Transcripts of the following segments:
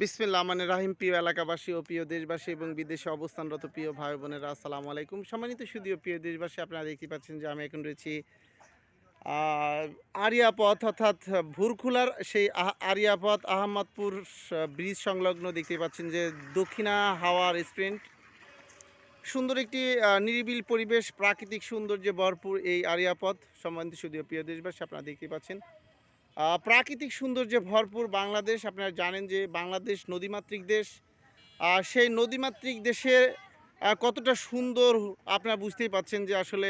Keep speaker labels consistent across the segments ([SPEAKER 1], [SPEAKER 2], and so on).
[SPEAKER 1] বিসমিল্লাহ মানে রাহিম। প্রিয় এলাকাবাসী ও প্রিয় দেশবাসী এবং বিদেশে অবস্থানরত প্রিয় ভাই বোনেরা, আসসালামু আলাইকুম। সম্মানিত সুধীয় প্রিয় দেশবাসী, আপনারা দেখতে পাচ্ছেন যে আমি এখন রয়েছি আরিয়াপথ অর্থাৎ ভুরখুলার সেই আরিয়াপথ আহমদপুর ব্রিজ সংলগ্ন। দেখতে পাচ্ছেন যে দক্ষিণা হাওয়া রেস্টুরেন্ট, সুন্দর একটি নিরিবিল পরিবেশ, প্রাকৃতিক সৌন্দর্যে ভরপুর এই আরিয়াপথ। সম্মানিত সুধীয় প্রিয় দেশবাসী, আপনারা দেখতে পাচ্ছেন প্রাকৃতিক সৌন্দর্যে ভরপুর বাংলাদেশ। আপনারা জানেন যে বাংলাদেশ নদীমাতৃক দেশ। সেই নদীমাতৃক দেশে কতটা সুন্দর আপনারা বুঝতেই পাচ্ছেন যে আসলে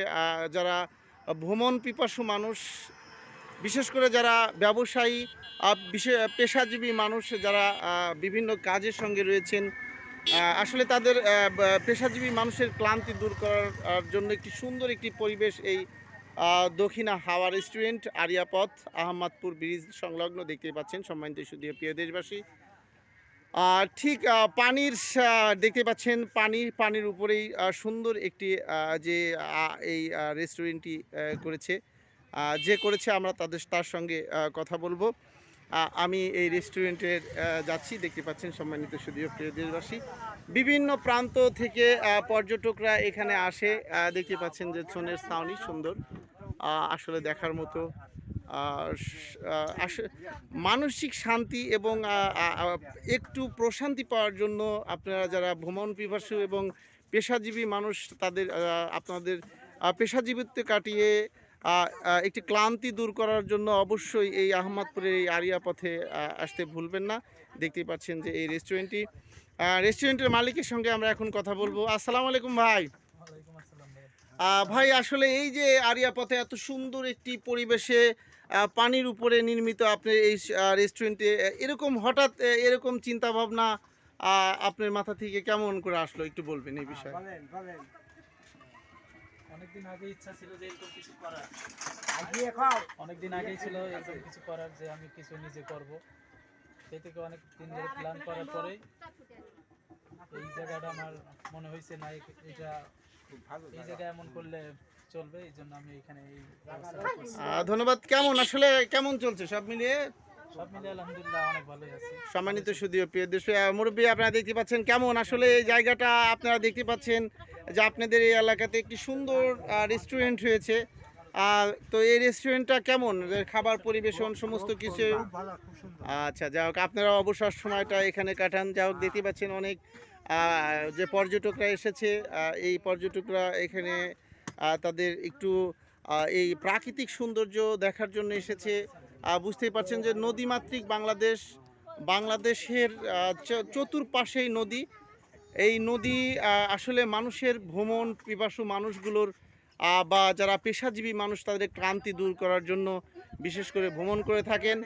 [SPEAKER 1] যারা ভ্রমণ পিপাসু মানুষ, বিশেষ করে যারা ব্যবসায়ী, পেশাজীবী মানুষ, যারা বিভিন্ন কাজের সঙ্গে রয়েছেন, আসলে তাদের পেশাজীবী মানুষের ক্লান্তি দূর করার জন্য একটি সুন্দর একটি পরিবেশ এই দক্ষিণা হাওয়া রেস্টুরেন্ট আরিয়াপথ আহমদপুর ব্রিজ সংলগ্ন। দেখতেই পাচ্ছেন সম্মানিত সুধীয় প্রিয় দেশবাসী। ঠিক পানির দেখতে পাচ্ছেন পানির উপরেই সুন্দর একটি যে এই রেস্টুরেন্টটি করেছে আমরা তার সঙ্গে কথা বলবো। আমি এই রেস্টুরেন্টের যাচ্ছি, দেখতে পাচ্ছেন সম্মানিত সুধীয় প্রিয় দেশবাসী। বিভিন্ন প্রান্ত থেকে পর্যটকরা এখানে আসে। দেখতে পাচ্ছেন যে ছনের ছাউনি সুন্দর, আসলে দেখার মতো। মানসিক শান্তি এবং একটু প্রশান্তি পাওয়ার জন্য আপনারা যারা ভ্রমণ পিপাসু এবং পেশাজীবী মানুষ, তাদের আপনাদের পেশাজীবিত্ব কাটিয়ে একটি ক্লান্তি দূর করার জন্য অবশ্যই এই আহমদপুরের এই আরিয়াপথে আসতে ভুলবেন না। দেখতেই পাচ্ছেন যে এই রেস্টুরেন্টের মালিকের সঙ্গে আমরা এখন কথা বলবো। আসসালামু আলাইকুম ভাই। ভাই, আসলে এই যে আরিয়াপথে এত সুন্দর একটি পরিবেশে পানির উপরে নির্মিত আপনার এই রেস্টুরেন্টে এরকম হঠাৎ এরকম চিন্তা ভাবনা আপনার মাথা থেকে কেমন করে আসলো, একটু বলবেন এই বিষয়ে?
[SPEAKER 2] অনেকদিন আগে ইচ্ছা ছিল যে এরকম কিছু করার, অনেকদিন আগেই ছিল এরকম কিছু করার, যে আমি কিছু নিজে করব। সেই থেকে অনেক দিন ধরে প্ল্যান করার পরেই এই জায়গাটা আমার মনে হয়েছে না, এটা এই জায়গায় এমন করলে চলবে, এই জন্য আমি এখানে এই ব্যবস্থাটা করছি।
[SPEAKER 1] ধন্যবাদ। কেমন চলছে সব মিলিয়ে?
[SPEAKER 2] সব মিলে আলহামদুলিল্লাহ অনেক ভালোই আছি।
[SPEAKER 1] সম্মানিত সুধীয় প্রিয় দেশ মুরব্বী, আপনারা দেখতে পাচ্ছেন কেমন আসলে এই জায়গাটা। আপনারা দেখতে পাচ্ছেন যে আপনাদের এই এলাকাতে একটি সুন্দর রেস্টুরেন্ট হয়েছে। তো এই রেস্টুরেন্টটা কেমন, খাবার পরিবেশন সমস্ত কিছু? আচ্ছা, যাই হোক, আপনারা অবসর সময়টা এখানে কাটান। যাই হোক, দেখতে পাচ্ছেন অনেক যে পর্যটকরা এসেছে, এই পর্যটকরা এখানে তাদের একটু এই প্রাকৃতিক সৌন্দর্য দেখার জন্য এসেছে। বুঝতেই পারছেন যে নদীমাতৃক বাংলাদেশের চতুর্পাশেই নদী। এই নদী আসলে মানুষের ভ্রমণ পিপাসু মানুষগুলোর বা যারা পেশাজীবী মানুষ, তাদের ক্লান্তি দূর করার জন্য বিশেষ করে ভ্রমণ করে থাকেন।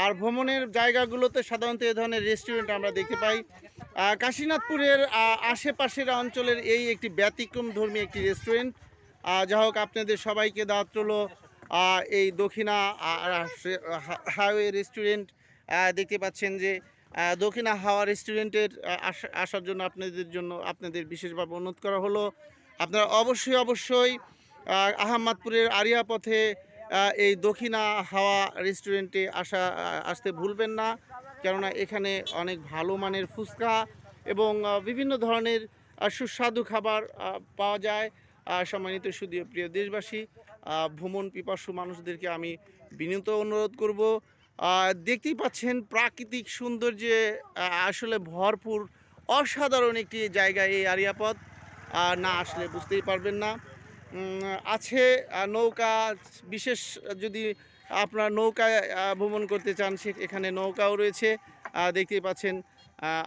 [SPEAKER 1] আর ভ্রমণের জায়গাগুলোতে সাধারণত এ ধরনের রেস্টুরেন্ট আমরা দেখতে পাই। কাশীনাথপুরের আশেপাশের অঞ্চলের এই একটি ব্যতিক্রম ধর্মী একটি রেস্টুরেন্ট। যা হোক, আপনাদের সবাইকে দাওয়াত রইলো এই দক্ষিণা হাইওয়ে রেস্টুরেন্ট। দেখতে পাচ্ছেন যে দক্ষিণা হাওয়া রেস্টুরেন্টের আসার জন্য আপনাদের বিশেষভাবে অনুরোধ করা হলো। আপনারা অবশ্যই আহমদপুরের আরিয়াপথে এই দক্ষিণা হাওয়া রেস্টুরেন্টে আসতে ভুলবেন না, কেননা এখানে অনেক ভালো মানের ফুচকা এবং বিভিন্ন ধরনের সুস্বাদু খাবার পাওয়া যায়। সম্মানিত সুধীয় প্রিয় দেশবাসী, ভ্রমণ পিপাসু মানুষদেরকে আমি বিনীত অনুরোধ করব, দেখতেই পাচ্ছেন প্রাকৃতিক সৌন্দর্যে আসলে ভরপুর অসাধারণ একটি জায়গা এই আরিয়াপথ। না আসলে বুঝতেই পারবেন না। আছে নৌকা, বিশেষ যদি আপনারা নৌকায় ভ্রমণ করতে চান, এখানে নৌকাও রয়েছে। দেখতেই পাচ্ছেন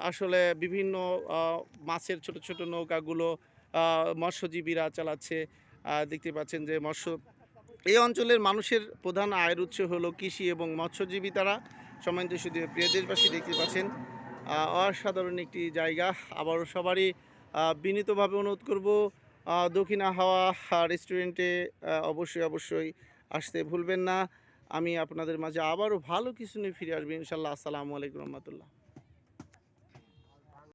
[SPEAKER 1] আসলে বিভিন্ন মাছের ছোট ছোট নৌকাগুলো মৎস্যজীবীরা চালাচ্ছে। দেখতে পাচ্ছেন যে এই অঞ্চলের মানুষের প্রধান আয়ের উৎস হলো কৃষি এবং মৎস্যজীবী তারা। সম্মানিত শুধু প্রিয় দেশবাসী, দেখতে পাচ্ছেন অসাধারণ একটি জায়গা। আবারও সবারই বিনীতভাবে অনুরোধ করব, দক্ষিণা হাওয়া রেস্টুরেন্টে অবশ্যই আসতে ভুলবেন না। আমি আপনাদের মাঝে আবারও ভালো কিছু নিয়ে ফিরে আসবো ইনশাল্লাহ। আসসালামু আলাইকুম রহমতুল্লাহ।